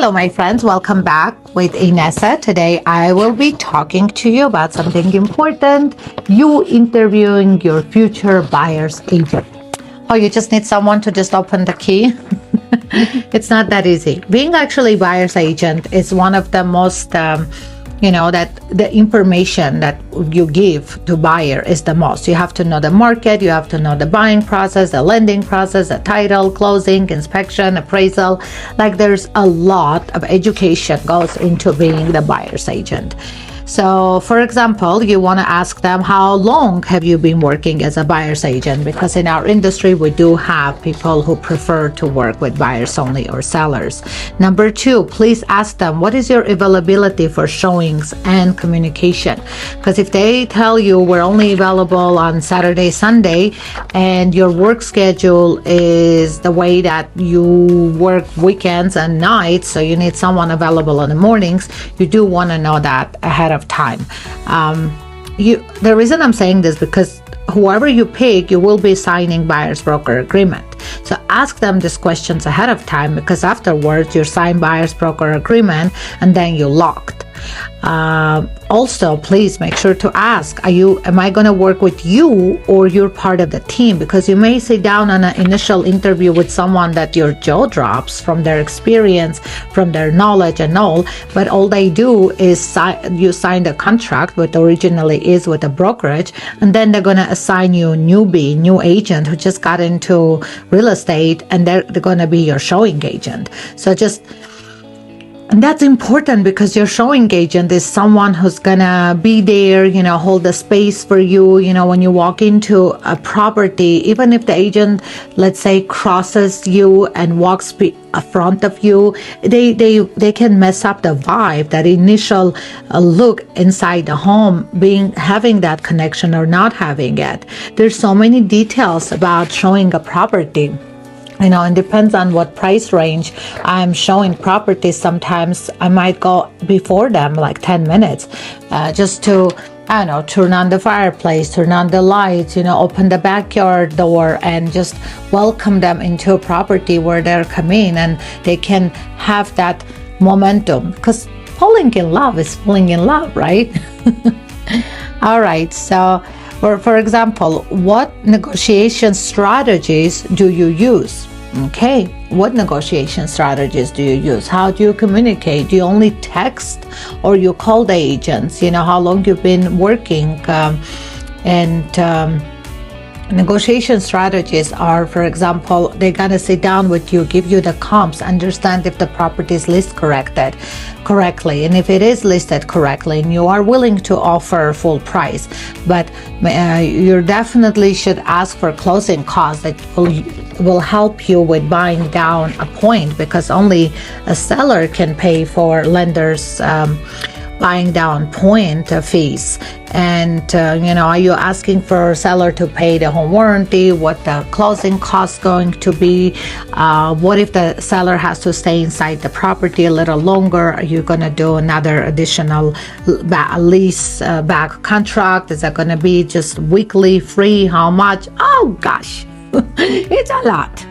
Hello, my friends. Welcome back with Nessa. Today, I will be talking to you about something important. You interviewing your future buyer's agent. Oh, you just need someone to just open the key? It's not that easy. Being actually buyer's agent is one of the most that the information that you give to buyer is the most. You have to know the market, you have to know the buying process, the lending process, the title, closing, inspection, appraisal. Like there's a lot of education goes into being the buyer's agent. So, for example, you want to ask them, how long have you been working as a buyer's agent? Because in our industry, we do have people who prefer to work with buyers only or sellers. Number two, please ask them, what is your availability for showings and communication? Because if they tell you we're only available on Saturday, Sunday, and your work schedule is the way that you work weekends and nights, so you need someone available in the mornings, you do want to know that ahead of time. The reason I'm saying this because whoever you pick, you will be signing buyer's broker agreement. So ask them these questions ahead of time, because afterwards you sign buyer's broker agreement and then you're locked. Also, please make sure to ask, am I going to work with you or you're part of the team? Because you may sit down on an initial interview with someone that your jaw drops from their experience, from their knowledge and all, but all they do is you sign the contract, what originally is with a brokerage, and then they're going to assign you a new agent who just got into real estate, and they're going to be your showing agent. And that's important, because your showing agent is someone who's gonna be there, hold the space for you, when you walk into a property. Even if the agent, let's say, crosses you and walks in front of you, they can mess up the vibe, that initial look inside the home, having that connection or not having it. There's so many details about showing a property. It depends on what price range I'm showing properties. Sometimes I might go before them like 10 minutes just to, turn on the fireplace, turn on the lights, open the backyard door and just welcome them into a property where they're coming, and they can have that momentum, because falling in love is falling in love, right? All right, so for example, what negotiation strategies do you use? Okay, what negotiation strategies do you use? How do you communicate? Do you only text or you call the agents? How long you've been working? Negotiation strategies are, for example, they're gonna sit down with you, give you the comps, understand if the property is listed correctly, and if it is listed correctly and you are willing to offer full price. But you definitely should ask for closing costs that will help you with buying down a point, because only a seller can pay for lenders buying down point fees. And are you asking for seller to pay the home warranty? What the closing cost going to be? What if the seller has to stay inside the property a little longer? Are you going to do another additional lease back contract? Is that going to be just weekly free? How much? Oh gosh, it's a lot.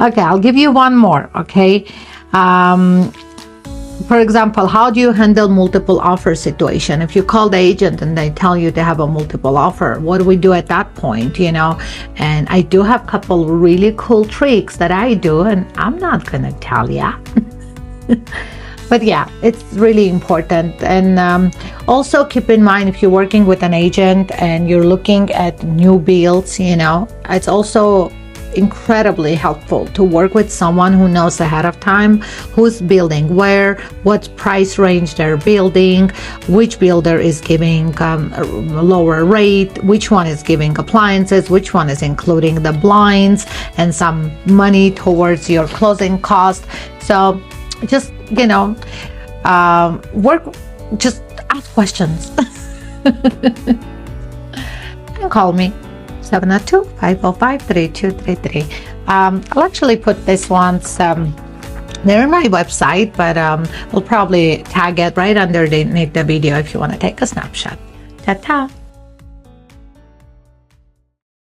Okay, I'll give you one more. Okay. For example, how do you handle multiple offer situation? If you call the agent and they tell you they have a multiple offer, what do we do at that point? And I do have a couple really cool tricks that I do, and I'm not gonna tell ya. But yeah, it's really important. And also keep in mind, if you're working with an agent and you're looking at new builds, it's also incredibly helpful to work with someone who knows ahead of time who's building where, what price range they're building, which builder is giving a lower rate, which one is giving appliances, which one is including the blinds and some money towards your closing cost. So just just ask questions. And call me 702-505-3233. I'll actually put this one's they're on my website, but we'll probably tag it right underneath the video if you want to take a snapshot. Ta-ta!